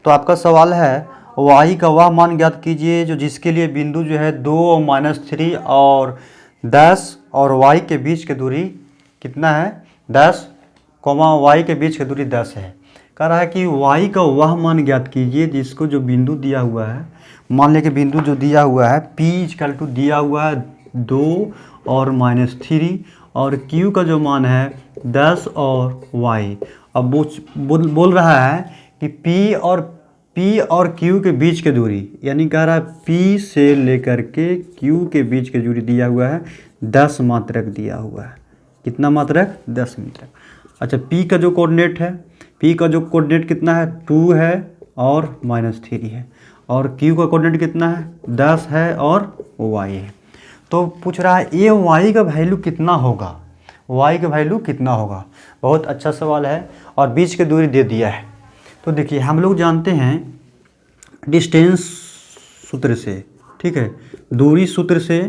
तो आपका सवाल है y का वह मान ज्ञात कीजिए जो जिसके लिए बिंदु जो है 2 और -3 और 10 और y के बीच की दूरी कितना है 10, y के बीच की दूरी 10 है। कह रहा है कि y का वह मान ज्ञात कीजिए जिसको जो बिंदु दिया हुआ है, मान लें कि बिंदु जो दिया हुआ है p = दिया हुआ है 2 और -3 और q का जो मान है 10 और y। अब बोल रहा है कि P और Q के बीच की दूरी, यानी कह रहा है P से लेकर के Q के बीच की दूरी दिया हुआ है 10 मात्रक दिया हुआ है। कितना मात्रक 10 मात्रक। अच्छा, P का जो कोऑर्डिनेट है, P का जो कोऑर्डिनेट कितना है 2 है और -3 है और Q का कोऑर्डिनेट कितना है 10 है और y है। तो पूछ रहा है ये y का वैल्यू कितना होगा, y का वैल्यू कितना होगा। बहुत अच्छा सवाल है और बीच की दूरी दे दिया है। तो देखिए हम लोग जानते हैं डिस्टेंस सूत्र से, ठीक है, दूरी सूत्र से,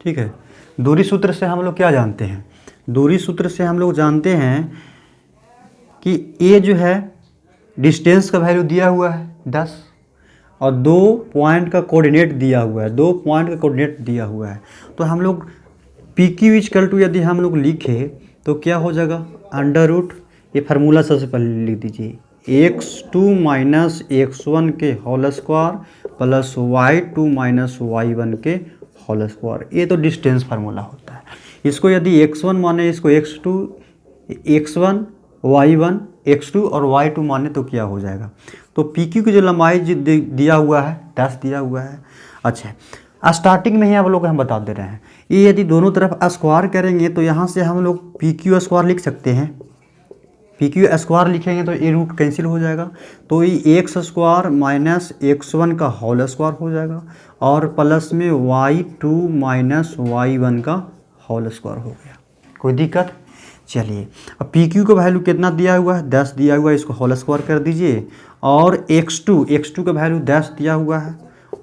ठीक है, दूरी सूत्र से हम लोग क्या जानते हैं, दूरी सूत्र से हम लोग जानते हैं कि ये जो है डिस्टेंस का वैल्यू दिया हुआ है 10 और 2 पॉइंट का कोऑर्डिनेट दिया हुआ है, 2 पॉइंट का कोऑर्डिनेट दिया हुआ है। तो हम लोग PQ = यदि हम लोग लिखे तो क्या हो जाएगा, √ ये फार्मूला सबसे पहले लिख दीजिए, x2 - x1 के whole square plus y2 - y1 के होल स्क्वायर। ये तो डिस्टेंस फार्मूला होता है। इसको यदि x1 माने, इसको x2, x1 y1 x2 और y2 माने तो क्या हो जाएगा। तो PQ की जो लंबाई दिया हुआ है 10 दिया हुआ है। अच्छा, स्टार्टिंग में ही आप लोग हम बता दे रहे हैं, ये यदि दोनों तरफ स्क्वायर करेंगे तो यहाँ से हम लोग PQ स्क्वायर लिख सकते हैं। PQ स्क्वायर लिखेंगे तो ये रूट कैंसिल हो जाएगा, तो ये x² - x1 का होल स्क्वायर हो जाएगा और प्लस में y2 - y1 का होल स्क्वायर हो गया। कोई दिक्कत। चलिए, अब PQ का वैल्यू कितना दिया हुआ है 10 दिया हुआ है, इसको होल स्क्वायर कर दीजिए और x2 का वैल्यू 10 दिया हुआ है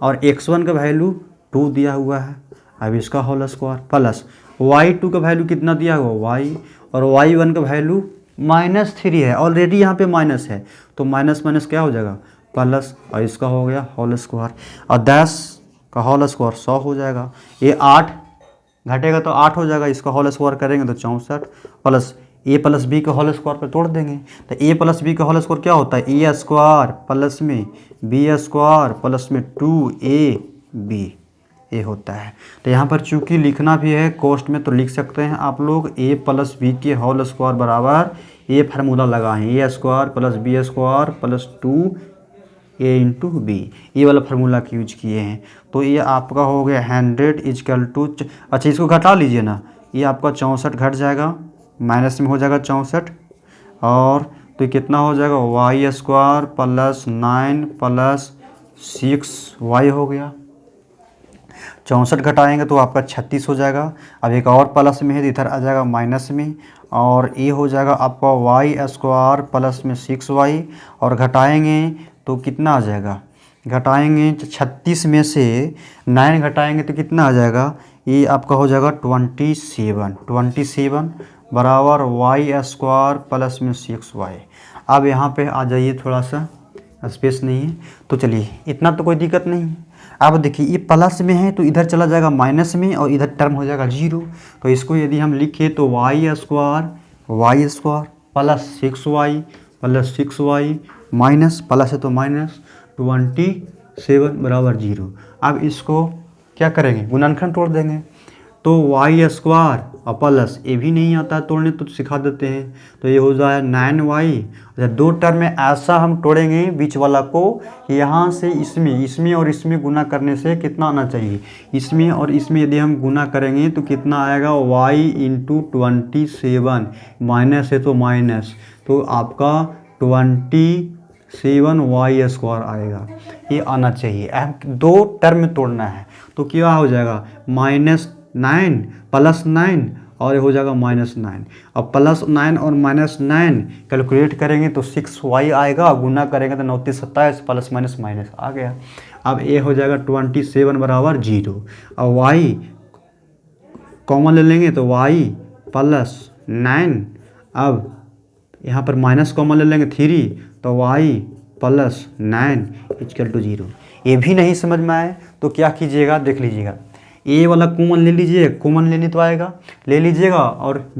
और x1 का वैल्यू 2 दिया हुआ है। अब इसका होल स्क्वायर प्लस y2 का वैल्यू कितना दिया हुआ y और y1 का वैल्यू -3 है, ऑलरेडी यहाँ पे माइनस है तो माइनस माइनस क्या हो जाएगा प्लस और इसका हो गया होल स्क्वायर और 10 का होल स्क्वायर 100 हो जाएगा। ये 8 घटेगा तो 8 हो जाएगा, इसका होल स्क्वायर करेंगे तो 64 प्लस a प्लस b के होल स्क्वायर पर तोड़ देंगे तो a प्लस b का होल स्क्वायर क्या होता है a² प्लस में b² प्लस में 2ab ये होता है। तो यहाँ पर चूंकि लिखना भी है कोष्ट में तो लिख सकते हैं आप लोग a प्लस b के होल स्क्वायर बराबर ये फार्मूला लगाएं a² plus b² plus 2a into b, ये वाला फार्मूला का यूज किए हैं। तो ये आपका हो गया 100 = अच्छा इसको घटा लीजिए ना, ये आपका 64 घट जाएगा, माइनस में हो जाएगा 64 और तो ये कितना हो जाएगा y² प्लस 9 प्लस 6y हो गया। 64 घटाएंगे तो आपका 36 हो जाएगा। अब एक और प्लस में है तो इधर आ जाएगा माइनस में और ये हो जाएगा आपका y² प्लस में 6y और घटाएंगे तो कितना आ जाएगा, घटाएंगे 36 में से 9 घटाएंगे तो कितना आ जाएगा, ये आपका हो जाएगा 27 बराबर y² प्लस में 6y। अब यहाँ पे आ जाइए, थोड़ा सा स्पेस नहीं है तो चलिए इतना तो कोई दिक्कत नहीं है। अब देखिए ये प्लस में है तो इधर चला जाएगा माइनस में और इधर टर्म हो जाएगा 0। तो इसको यदि हम लिखे तो y² plus 6y plus 6y minus plus है तो माइनस 27 बराबर 0। अब इसको क्या करेंगे, गुणनखंड तोड़ देंगे तो y² और प्लस ये भी नहीं आता तोड़ने तो सिखा देते हैं, तो ये हो जाए 9y। अच्छा, दो टर्म में ऐसा हम तोड़ेंगे बीच वाला को, यहाँ से इसमें और इसमें गुना करने से कितना आना चाहिए, इसमें और इसमें यदि हम गुना करेंगे तो कितना आएगा y इंटू 27, माइनस है तो माइनस, तो आपका 27y² आएगा, ये आना चाहिए। दो टर्म में तोड़ना है तो क्या हो जाएगा -9 प्लस 9 और ये हो जाएगा -9। अब +9 और -9 कैलकुलेट करेंगे तो 6y आएगा, गुना करेंगे तो 9 × 27 प्लस माइनस माइनस आ गया। अब ये हो जाएगा 27 बराबर 0 और y कॉमन ले लेंगे तो y प्लस 9, अब यहाँ पर माइनस कॉमन ले लेंगे 3 तो y प्लस 9 इक्वल टू 0। ये भी नहीं समझ में आए तो क्या कीजिएगा, देख लीजिएगा, ए वाला कॉमन ले लीजिए, कॉमन लेने तो आएगा, ले लीजिएगा और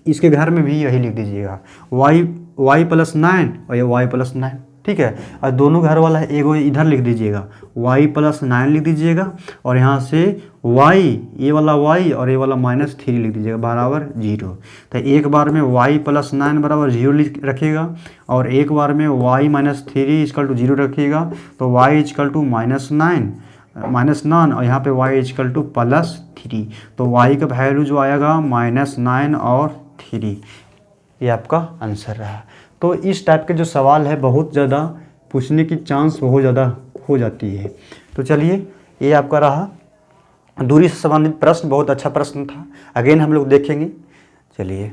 इसके घर में भी यही लिख दीजिएगा, y प्लस 9 और ये y प्लस 9, ठीक है। और दोनों घर वाला है, एगो इधर लिख दीजिएगा, y प्लस 9 लिख दीजिएगा और यहाँ से y, ये वाला y और ये वाला -3 लिख दीजिएगा बराबर 0। तो एक बार में y प्लस 9 बराबर 0 लिख रखिएगा और एक बार में y -3 इक्वल टू 0 रखिएगा। तो y इक्वल टू -9 और यहाँ पे y इक्वल टू +3। तो y का वैल्यू जो आएगा -9 और 3, ये आपका आंसर रहा। तो इस टाइप के जो सवाल है बहुत ज़्यादा पूछने की चांस बहुत ज़्यादा हो जाती है। तो चलिए, ये आपका रहा दूरी से संबंधित प्रश्न, बहुत अच्छा प्रश्न था। अगेन हम लोग देखेंगे। चलिए।